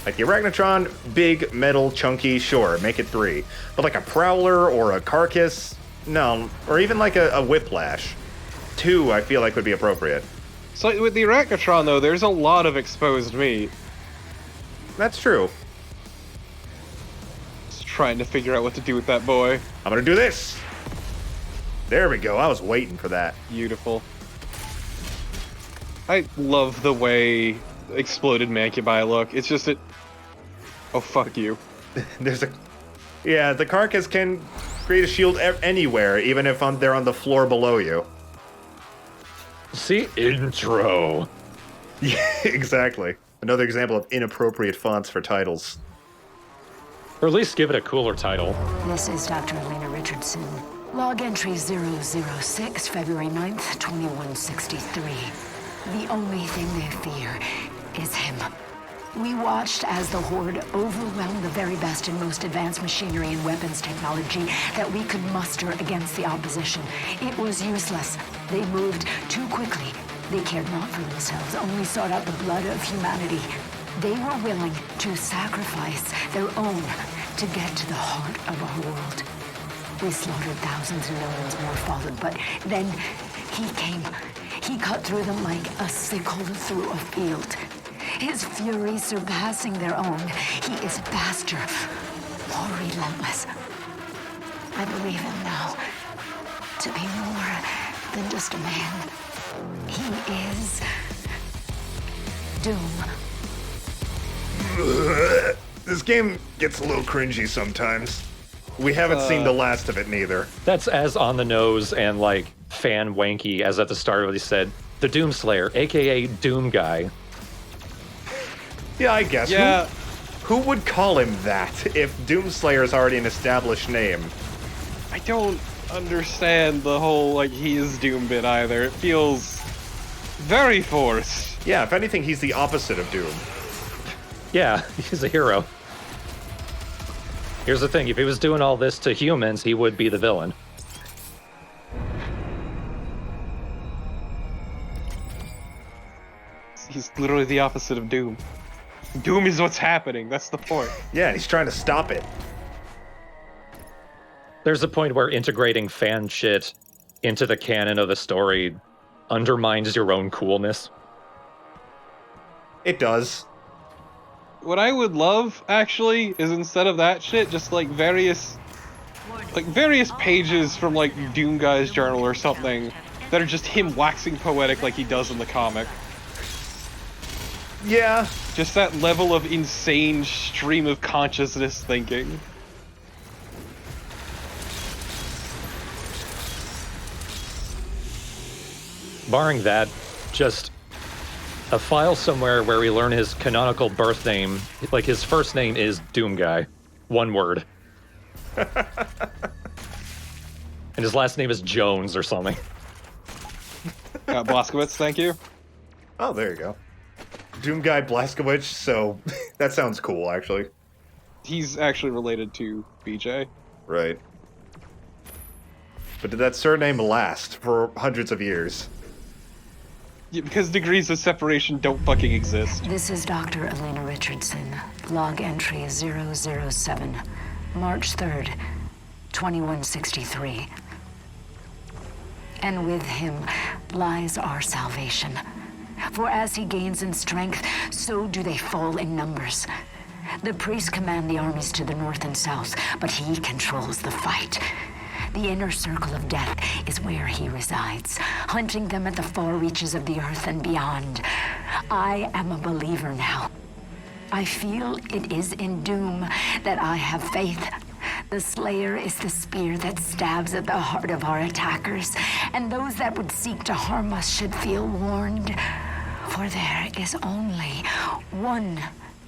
Like the Arachnotron, big, metal, chunky, sure, make it 3. But like a Prowler or a Carcass, no. Or even like a Whiplash, 2 I feel like would be appropriate. So with the Arachnotron, though, there's a lot of exposed meat. That's true. Just trying to figure out what to do with that boy. I'm gonna do this! There we go, I was waiting for that. Beautiful. I love the way exploded Mancubi look. It's just Oh, fuck you. There's a... Yeah, the Carcass can create a shield anywhere, even if they're on the floor below you. See? Intro. Yeah, exactly. Another example of inappropriate fonts for titles. Or at least give it a cooler title. This is Dr. Elena Richardson. Log entry 006, February 9th, 2163. The only thing they fear is him. We watched as the Horde overwhelmed the very best and most advanced machinery and weapons technology that we could muster against the opposition. It was useless. They moved too quickly. They cared not for themselves, only sought out the blood of humanity. They were willing to sacrifice their own to get to the heart of our world. We slaughtered thousands and millions more followed, but then he came. He cut through them like a sickle through a field. His fury surpassing their own. He is faster, more relentless. I believe him now to be more than just a man. He is Doom. This game gets a little cringy sometimes. We haven't seen the last of it neither. That's as on the nose and like fan wanky as at the start of what he said. The Doomslayer, aka Doom Guy. Yeah, I guess. Yeah. Who would call him that if Doomslayer is already an established name? I don't understand the whole, like, he is Doom bit either. It feels very forced. Yeah, if anything, he's the opposite of Doom. Yeah, he's a hero. Here's the thing, if he was doing all this to humans, he would be the villain. He's literally the opposite of Doom. Doom is what's happening, that's the point. Yeah, and he's trying to stop it. There's a point where integrating fan shit into the canon of the story undermines your own coolness. It does. What I would love, actually, is instead of that shit, just like various pages from like Doom Guy's journal or something that are just him waxing poetic like he does in the comic. Yeah. Just that level of insane stream of consciousness thinking. Barring that, just a file somewhere where we learn his canonical birth name, like his first name is Doom Guy. One word. And his last name is Jones or something. Blaskowitz, thank you. Oh, there you go. Doom Guy Blaskowicz, so that sounds cool, actually. He's actually related to BJ. Right. But did that surname last for hundreds of years? Yeah, because degrees of separation don't fucking exist. This is Dr. Elena Richardson, log entry 007, March 3rd, 2163. And with him lies our salvation. For as he gains in strength, so do they fall in numbers. The priests command the armies to the north and south, but he controls the fight. The inner circle of death is where he resides, hunting them at the far reaches of the earth and beyond. I am a believer now. I feel it is in Doom that I have faith. The Slayer is the spear that stabs at the heart of our attackers, and those that would seek to harm us should feel warned. For there is only one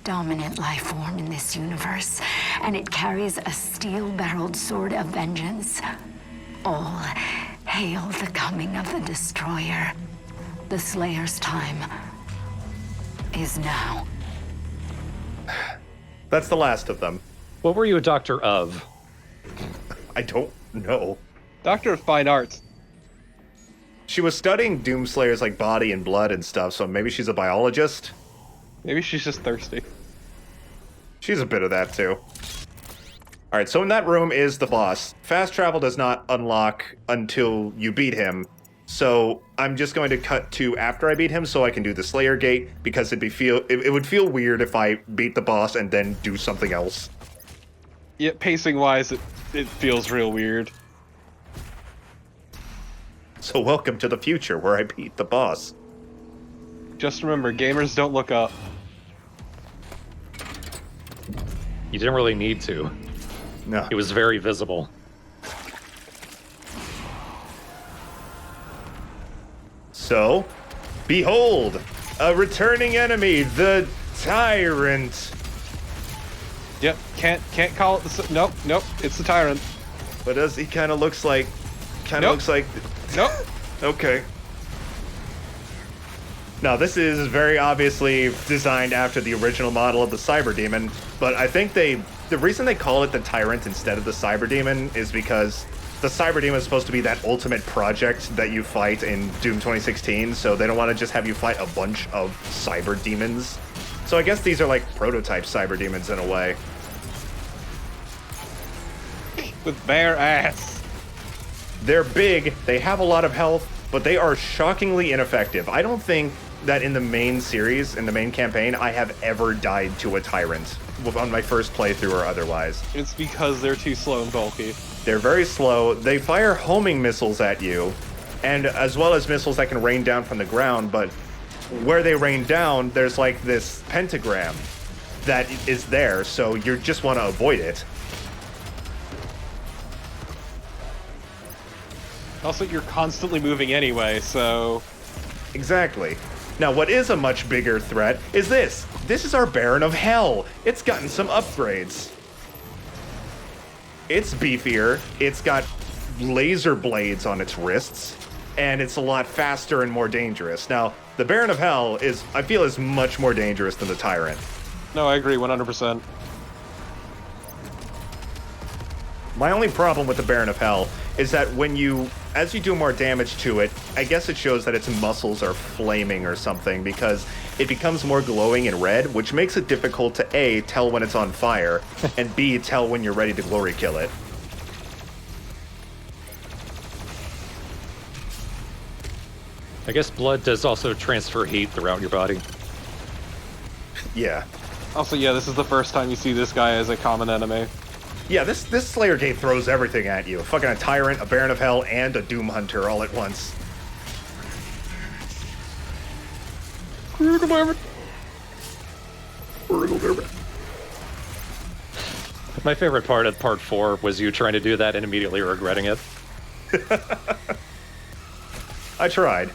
dominant life form in this universe, and it carries a steel-barreled sword of vengeance. All hail the coming of the Destroyer. The Slayer's time is now. That's the last of them. What were you a doctor of? I don't know. Doctor of Fine Arts. She was studying Doomslayer's like body and blood and stuff, so maybe she's a biologist. Maybe she's just thirsty. She's a bit of that too. Alright, so in that room is the boss. Fast travel does not unlock until you beat him. So I'm just going to cut to after I beat him so I can do the Slayer Gate, because it would feel weird if I beat the boss and then do something else. Yeah, pacing wise, it feels real weird. So welcome to the future where I beat the boss. Just remember, gamers don't look up. You didn't really need to. No. It was very visible. So, behold, a returning enemy, the Tyrant. Yep, can't call it the... Nope, it's the Tyrant. But does he kind of looks like... Nope. Nope. Okay. Now, this is very obviously designed after the original model of the Cyber Demon, but I think the reason they call it the Tyrant instead of the Cyber Demon is because the Cyber Demon is supposed to be that ultimate project that you fight in Doom 2016, so they don't want to just have you fight a bunch of Cyber Demons. So I guess these are like prototype Cyber Demons in a way. With bare ass. They're big, they have a lot of health, but they are shockingly ineffective. I don't think that in the main series, in the main campaign, I have ever died to a tyrant on my first playthrough or otherwise. It's because they're too slow and bulky. They're very slow. They fire homing missiles at you, and as well as missiles that can rain down from the ground, but where they rain down, there's like this pentagram that is there, so you just want to avoid it. Also, you're constantly moving anyway, so... Exactly. Now, what is a much bigger threat is this. This is our Baron of Hell. It's gotten some upgrades. It's beefier, it's got laser blades on its wrists, and it's a lot faster and more dangerous. Now, the Baron of Hell I feel is much more dangerous than the Tyrant. No, I agree 100%. My only problem with the Baron of Hell is that as you do more damage to it, I guess it shows that its muscles are flaming or something, because it becomes more glowing and red, which makes it difficult to A, tell when it's on fire, and B, tell when you're ready to glory kill it. I guess blood does also transfer heat throughout your body. Yeah. Also, yeah, this is the first time you see this guy as a common enemy. Yeah, this Slayer Gate throws everything at you. Fucking a Tyrant, a Baron of Hell, and a Doom Hunter all at once. My favorite part of part 4 was you trying to do that and immediately regretting it. I tried.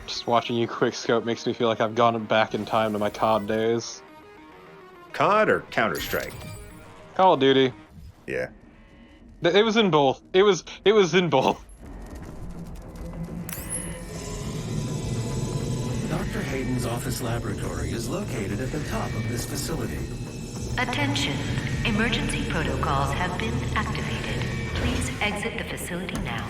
Just watching you quickscope makes me feel like I've gone back in time to my COD days. COD or Counter-Strike? Call of Duty. Yeah. It was in both. It was in both. Dr. Hayden's office laboratory is located at the top of this facility. Attention. Emergency protocols have been activated. Please exit the facility now.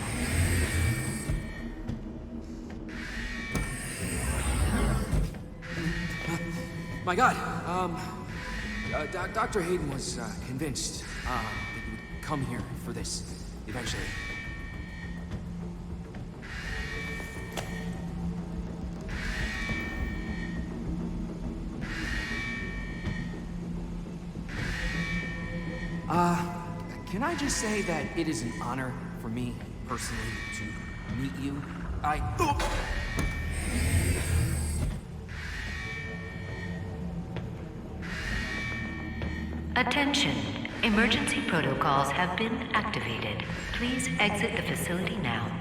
My God, Dr. Hayden was convinced that you would come here for this eventually. Can I just say that it is an honor for me personally to meet you? Attention. Emergency protocols have been activated. Please exit the facility now.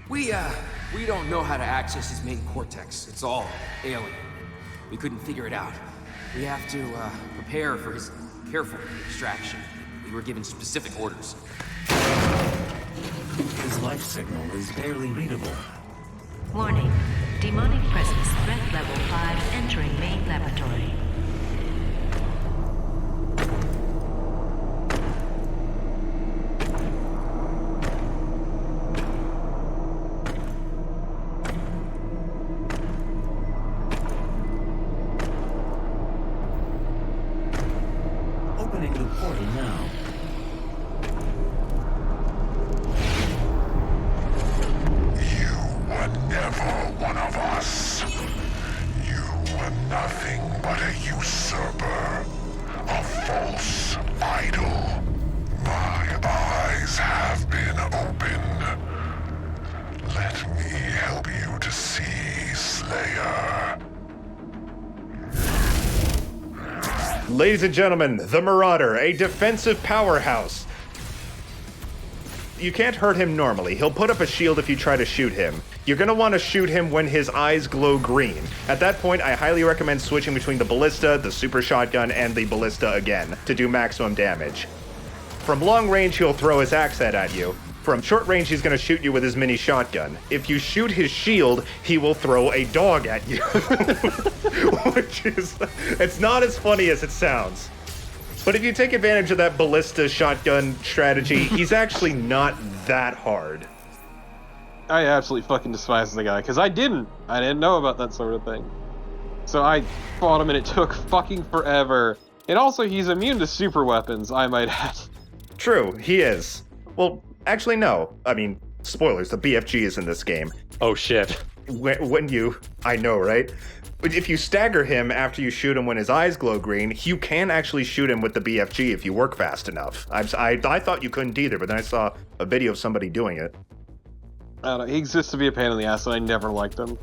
We don't know how to access his main cortex. It's all alien. We couldn't figure it out. We have to prepare for his careful extraction. We were given specific orders. His life signal is barely readable. Warning. Demonic presence threat level 5 entering main laboratory. Opening the portal now. Ladies and gentlemen, the Marauder, a defensive powerhouse. You can't hurt him normally. He'll put up a shield if you try to shoot him. You're going to want to shoot him when his eyes glow green. At that point, I highly recommend switching between the ballista, the super shotgun, and the ballista again to do maximum damage. From long range, he'll throw his axe head at you. From short range, he's going to shoot you with his mini shotgun. If you shoot his shield, he will throw a dog at you. Which is, it's not as funny as it sounds. But if you take advantage of that ballista shotgun strategy, he's actually not that hard. I absolutely fucking despise the guy, because I didn't know about that sort of thing. So I fought him and it took fucking forever. And also, he's immune to super weapons, I might add. True, he is. Well, actually, no. I mean, spoilers, the BFG is in this game. Oh shit. I know, right? But if you stagger him after you shoot him when his eyes glow green, you can actually shoot him with the BFG if you work fast enough. I thought you couldn't either, but then I saw a video of somebody doing it. I don't know, he exists to be a pain in the ass, and I never liked him.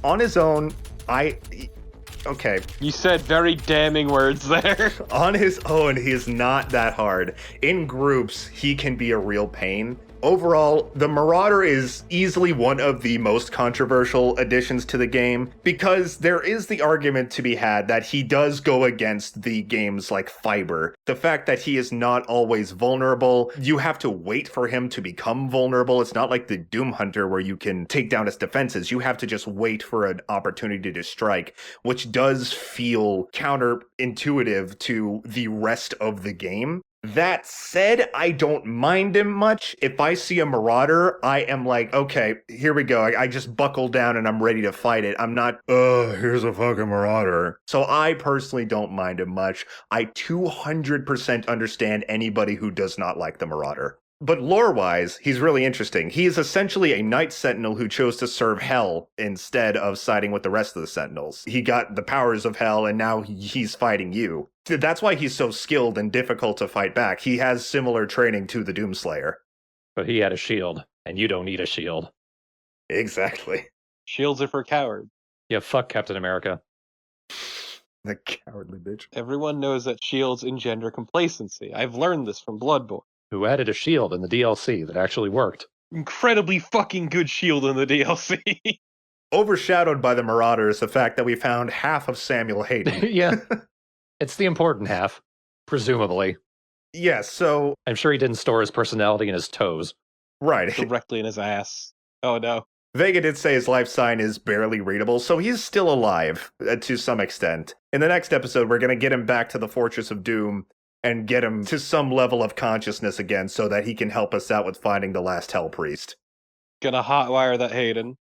On his own, okay. You said very damning words there. On his own, he is not that hard. In groups, he can be a real pain. Overall, the Marauder is easily one of the most controversial additions to the game, because there is the argument to be had that he does go against the game's fiber. The fact that he is not always vulnerable, you have to wait for him to become vulnerable. It's not like the Doom Hunter where you can take down his defenses. You have to just wait for an opportunity to strike, which does feel counterintuitive to the rest of the game. That said, I don't mind him much. If I see a Marauder, I am like, okay, here we go. I just buckle down and I'm ready to fight it. I'm not, here's a fucking Marauder. So I personally don't mind him much. I 200% understand anybody who does not like the Marauder. But lore-wise, he's really interesting. He is essentially a Night Sentinel who chose to serve Hell instead of siding with the rest of the Sentinels. He got the powers of Hell, and now he's fighting you. That's why he's so skilled and difficult to fight back. He has similar training to the Doomslayer. But he had a shield, and you don't need a shield. Exactly. Shields are for cowards. Yeah, fuck Captain America. The cowardly bitch. Everyone knows that shields engender complacency. I've learned this from Bloodborne. Who added a shield in the DLC that actually worked. Incredibly fucking good shield in the DLC. Overshadowed by the Marauder is the fact that we found half of Samuel Hayden. Yeah. It's the important half, presumably. Yes, so... I'm sure he didn't store his personality in his toes. Right. Directly in his ass. Oh no. Vega did say his life sign is barely readable, so he's still alive, to some extent. In the next episode, we're going to get him back to the Fortress of Doom and get him to some level of consciousness again so that he can help us out with finding the last Hell Priest. Gonna hotwire that Hayden.